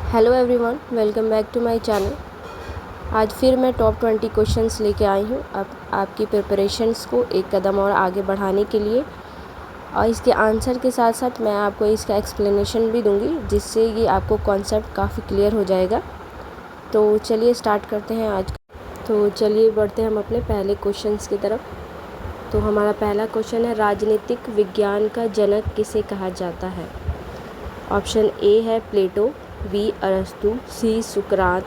Hello everyone, welcome back to my channel. आज फिर मैं टॉप 20 क्वेश्चंस लेके आई हूँ अब आपकी प्रिपरेशंस को एक कदम और आगे बढ़ाने के लिए। और इसके आंसर के साथ साथ मैं आपको इसका एक्सप्लेनेशन भी दूंगी, जिससे ये आपको कॉन्सेप्ट काफ़ी क्लियर हो जाएगा। तो चलिए स्टार्ट करते हैं आज। तो चलिए बढ़ते हैं हम अपने पहले क्वेश्चंस की तरफ। तो हमारा पहला क्वेश्चन है, राजनीतिक विज्ञान का जनक किसे कहा जाता है? ऑप्शन ए है प्लेटो, बी अरस्तु, सी सुकरात,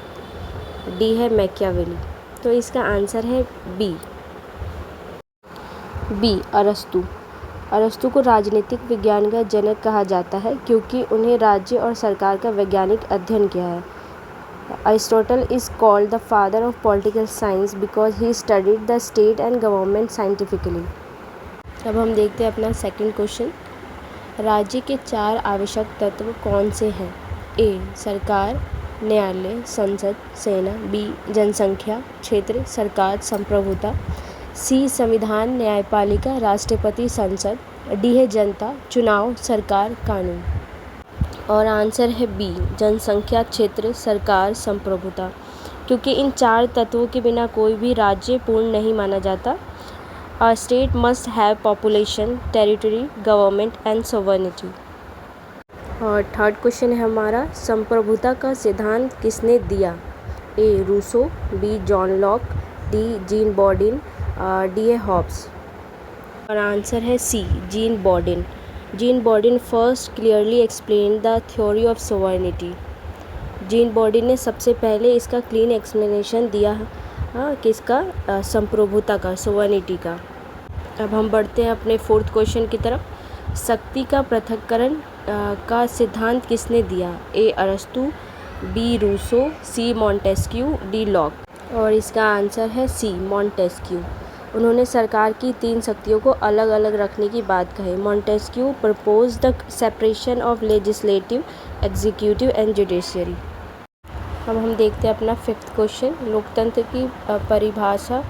डी है मैकियावेली। तो इसका आंसर है बी अरस्तु। अरस्तु को राजनीतिक विज्ञान का जनक कहा जाता है क्योंकि उन्हें राज्य और सरकार का वैज्ञानिक अध्ययन किया है। Aristotle is called the father of political science because he studied the state and government scientifically. अब हम देखते हैं अपना सेकंड क्वेश्चन। राज्य के 4 आवश्यक तत्व कौन से हैं? ए सरकार, न्यायालय, संसद, सेना, बी जनसंख्या, क्षेत्र, सरकार, संप्रभुता, सी संविधान, न्यायपालिका, राष्ट्रपति, संसद, डी है जनता, चुनाव, सरकार, कानून। और आंसर है बी जनसंख्या, क्षेत्र, सरकार, संप्रभुता, क्योंकि इन 4 तत्वों के बिना कोई भी राज्य पूर्ण नहीं माना जाता। A state must have population, territory, government and sovereignty। और थर्ड क्वेश्चन है हमारा, संप्रभुता का सिद्धांत किसने दिया? A Rousseau, B John Locke, D Jean Bodin, D है हॉब्स। और आंसर है C Jean Bodin. Jean Bodin first clearly explain the theory of sovereignty. Jean Bodin ने सबसे पहले इसका क्लीन एक्सप्लेनेशन दिया किसका? संप्रभुता का, सोवर्निटी का। अब हम बढ़ते हैं अपने फोर्थ क्वेश्चन की तरफ। शक्ति का पृथक्करण का सिद्धांत किसने दिया? ए अरस्तु, बी रूसो, सी मॉन्टेस्क्यू, डी लॉक। और इसका आंसर है सी मॉन्टेस्क्यू। उन्होंने सरकार की 3 शक्तियों को अलग अलग रखने की बात कही। Montesquieu propose the separation of legislative, executive and judiciary. अब हम देखते हैं अपना फिफ्थ क्वेश्चन। लोकतंत्र की परिभाषा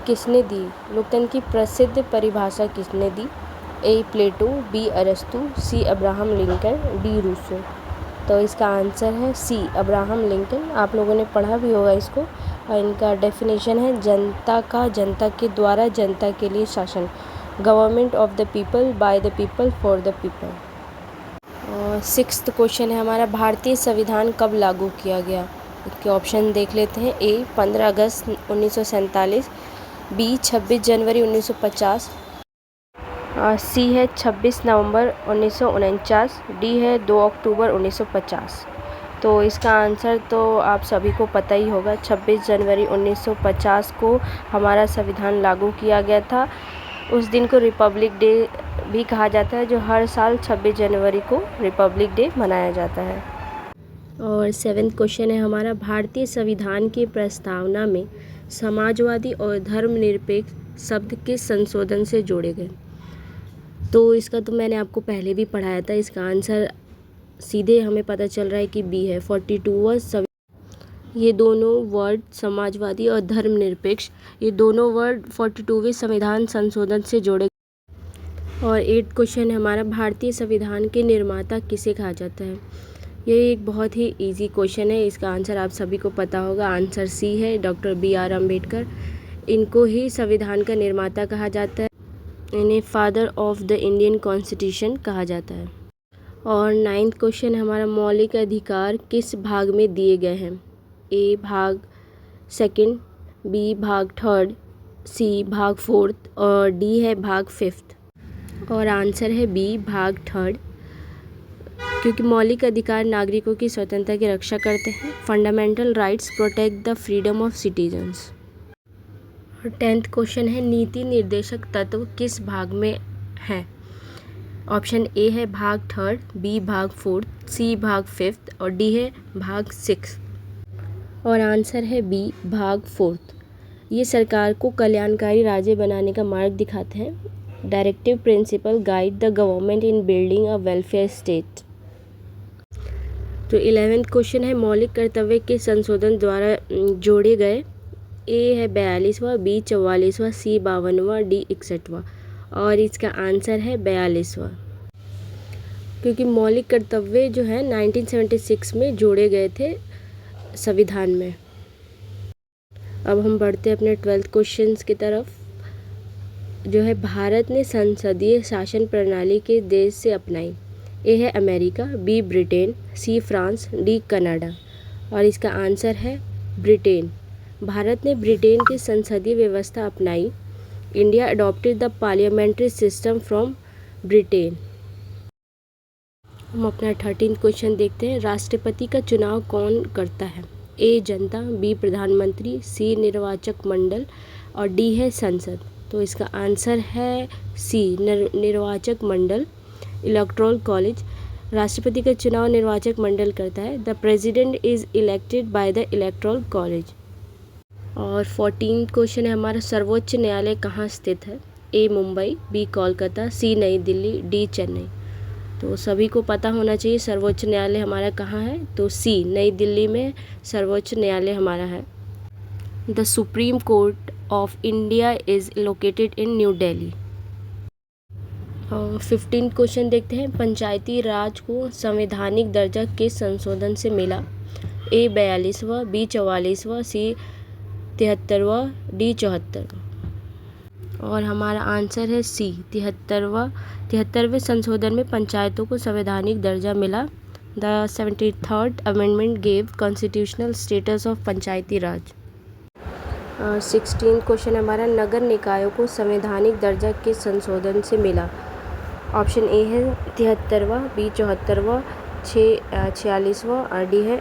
किसने दी? लोकतंत्र की प्रसिद्ध परिभाषा किसने दी? ए प्लेटो, बी अरस्तु, सी अब्राहम लिंकन, डी रूसो। तो इसका आंसर है सी अब्राहम लिंकन। आप लोगों ने पढ़ा भी होगा इसको। और इनका डेफिनेशन है जनता का, जनता के द्वारा, जनता के लिए शासन। Government of the people, by the people, for the people. और सिक्स्थ क्वेश्चन है हमारा, भारतीय संविधान कब लागू किया गया? इसके ऑप्शन देख लेते हैं। ए 15 अगस्त 1947, बी 26 जनवरी 1950, सी है 26 नवंबर 1949, डी है 2 अक्टूबर 1950। तो इसका आंसर तो आप सभी को पता ही होगा। 26 जनवरी 1950 को हमारा संविधान लागू किया गया था। उस दिन को रिपब्लिक डे भी कहा जाता है, जो हर साल 26 जनवरी को रिपब्लिक डे मनाया जाता है। और सेवेंथ क्वेश्चन है हमारा, भारतीय संविधान की प्रस्तावना में समाजवादी और धर्मनिरपेक्ष शब्द किस संशोधन से जोड़े गए? तो इसका तो मैंने आपको पहले भी पढ़ाया था। इसका आंसर सीधे हमें पता चल रहा है कि बी है 42वां। ये दोनों वर्ड, समाजवादी और धर्मनिरपेक्ष, ये दोनों वर्ड 42वें संविधान संशोधन से जोड़े। और 8th क्वेश्चन है हमारा, भारतीय संविधान के निर्माता किसे कहा जाता है? ये एक बहुत ही इजी क्वेश्चन है। इसका आंसर आप सभी को पता होगा। आंसर सी है डॉक्टर BR अम्बेडकर। इनको ही संविधान का निर्माता कहा जाता है। इन्हें father of the Indian constitution कहा जाता है। और 9th क्वेश्चन हमारा, मौलिक अधिकार किस भाग में दिए गए हैं? ए भाग 2, बी भाग 3, सी भाग 4 और डी है भाग 5। और आंसर है बी भाग 3, क्योंकि मौलिक अधिकार नागरिकों की स्वतंत्रता की रक्षा करते हैं। Fundamental rights protect the freedom of citizens. और 10th क्वेश्चन है, नीति निर्देशक तत्व किस भाग में है? ऑप्शन ए है भाग 3, बी भाग 4, सी भाग 5 और डी है भाग 6। और आंसर है बी भाग 4। ये सरकार को कल्याणकारी राज्य बनाने का मार्ग दिखाते हैं। Directive principle guide the government in building a welfare state. तो 11th क्वेश्चन है, मौलिक कर्तव्य के संशोधन द्वारा जोड़े गए। ए है 42वां, बी 44वां, सी 52वां, डी 61वां। और इसका आंसर है 42वां। क्योंकि मौलिक कर्तव्य जो है 1976 में जोड़े गए थे संविधान में। अब हम बढ़ते हैं अपने 12th क्वेश्चंस की तरफ। जो है भारत ने संसदीय शासन प्रणाली के देश से अपनाई। ए है America, B Britain, C France, D Canada. और इसका आंसर है ब्रिटेन। भारत ने ब्रिटेन की संसदीय व्यवस्था अपनाई। India adopted the parliamentary system from Britain. हम अपना 13th क्वेश्चन देखते हैं। राष्ट्रपति का चुनाव कौन करता है? ए जनता, बी प्रधानमंत्री, सी निर्वाचक मंडल और डी है संसद। तो इसका आंसर है सी निर्वाचक मंडल, इलेक्टोरल कॉलेज। राष्ट्रपति का चुनाव निर्वाचक मंडल करता है। The president is elected by the electoral college. और 14th क्वेश्चन है हमारा, सर्वोच्च न्यायालय कहाँ स्थित है? ए मुंबई, बी कोलकाता, सी नई दिल्ली, डी चेन्नई। तो सभी को पता होना चाहिए सर्वोच्च न्यायालय हमारा कहाँ है। तो सी नई दिल्ली में सर्वोच्च न्यायालय हमारा है। The supreme court of India is located in new Delhi. 15th question देखते हैं। पंचायती राज को संवैधानिक दर्जा किस संशोधन से मिला? ए 42वां, बी 44वां, सी 73वां, डी 74वां। और हमारा आंसर है सी 73वें संशोधन में पंचायतों को संवैधानिक दर्जा मिला। The 73rd amendment gave constitutional status of Panchayati Raj. 16th question हमारा, नगर निकायों को संवैधानिक दर्जा किस संशोधन से मिला? ऑप्शन ए है 73वां, बी 74वां, 46वां और डी है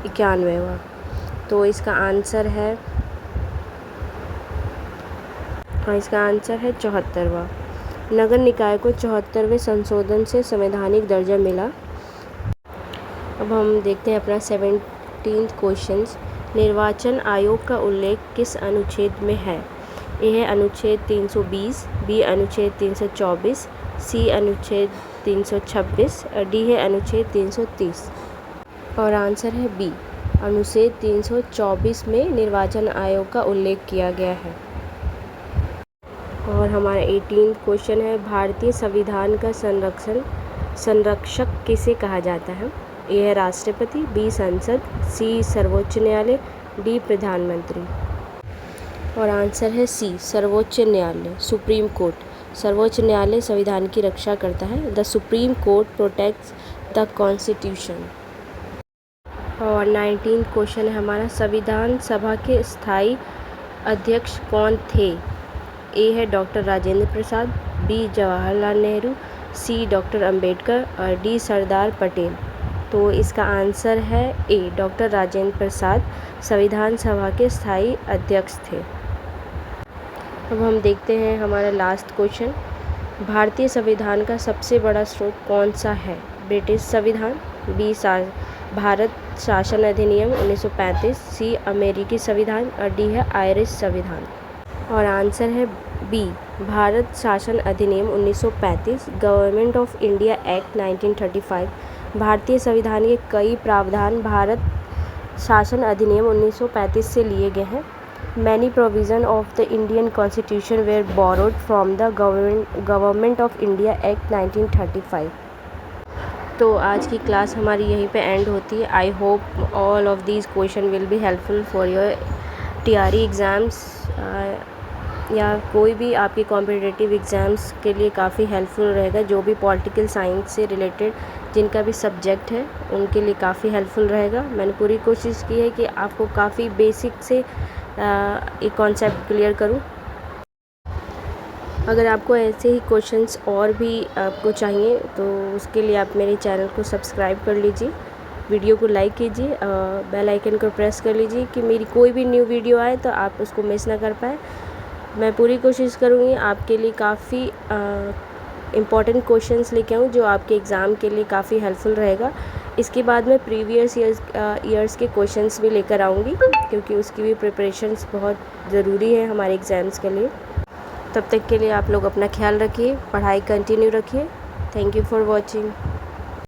91वां। तो इसका आंसर है 74वां। नगर निकाय को 74वें संशोधन से संवैधानिक दर्जा मिला। अब हम देखते हैं अपना 17th क्वेश्चन। निर्वाचन आयोग का उल्लेख किस अनुच्छेद में है? ए है अनुच्छेद 320, बी अनुच्छेद 324, सी अनुच्छेद 326 और डी है अनुच्छेद 330। और आंसर है बी, अनुच्छेद 324 में निर्वाचन आयोग का उल्लेख किया गया है। और हमारा 18th क्वेश्चन है, भारतीय संविधान का संरक्षक किसे कहा जाता है? ए है राष्ट्रपति, बी संसद, सी सर्वोच्च न्यायालय, डी प्रधानमंत्री। और आंसर है सी सर्वोच्च न्यायालय, सुप्रीम कोर्ट। सर्वोच्च न्यायालय संविधान की रक्षा करता है। The supreme court protects the constitution. और 19th क्वेश्चन है हमारा, संविधान सभा के स्थायी अध्यक्ष कौन थे? ए है डॉक्टर राजेंद्र प्रसाद, बी जवाहरलाल नेहरू, सी डॉक्टर अंबेडकर और डी सरदार पटेल। तो इसका आंसर है ए, डॉक्टर राजेंद्र प्रसाद संविधान सभा के स्थायी अध्यक्ष थे। अब हम देखते हैं हमारा लास्ट क्वेश्चन। भारतीय संविधान का सबसे बड़ा स्रोत कौन सा है? ब्रिटिश संविधान, बी भारत शासन अधिनियम 1935, सी अमेरिकी संविधान और डी है आयरिश संविधान। और आंसर है बी, भारत शासन अधिनियम 1935, गवर्नमेंट ऑफ इंडिया एक्ट 1935। भारतीय संविधान के कई प्रावधान भारत शासन अधिनियम 1935 से लिए गए हैं। Many provision of the Indian constitution were borrowed from the government of India act 1935। तो आज की क्लास हमारी यहीं पे एंड होती है। I hope all of these question will be helpful for your TRE exams या कोई भी आपके कॉम्पिटिटिव एग्ज़ाम्स के लिए काफ़ी हेल्पफुल रहेगा। जो भी पॉलिटिकल साइंस से रिलेटेड जिनका भी सब्जेक्ट है उनके लिए काफ़ी हेल्पफुल रहेगा। मैंने पूरी कोशिश की है कि आपको काफ़ी बेसिक से एक कॉन्सेप्ट क्लियर करूं। अगर आपको ऐसे ही क्वेश्चंस और भी आपको चाहिए तो उसके लिए आप मेरे चैनल को सब्सक्राइब कर लीजिए, वीडियो को लाइक कीजिए, बेल आइकन को प्रेस कर लीजिए कि मेरी कोई भी न्यू वीडियो आए तो आप उसको मिस ना कर पाए। मैं पूरी कोशिश करूँगी आपके लिए काफ़ी इम्पॉर्टेंट क्वेश्चंस लेके आऊँ जो आपके एग्ज़ाम के लिए काफ़ी हेल्पफुल रहेगा। इसके बाद मैं प्रीवियस ईयर्स के क्वेश्चंस भी लेकर आऊँगी क्योंकि उसकी भी प्रिपरेशंस बहुत ज़रूरी है हमारे एग्ज़ाम्स के लिए। तब तक के लिए आप लोग अपना ख्याल रखिए, पढ़ाई कंटिन्यू रखिए। Thank you for watching.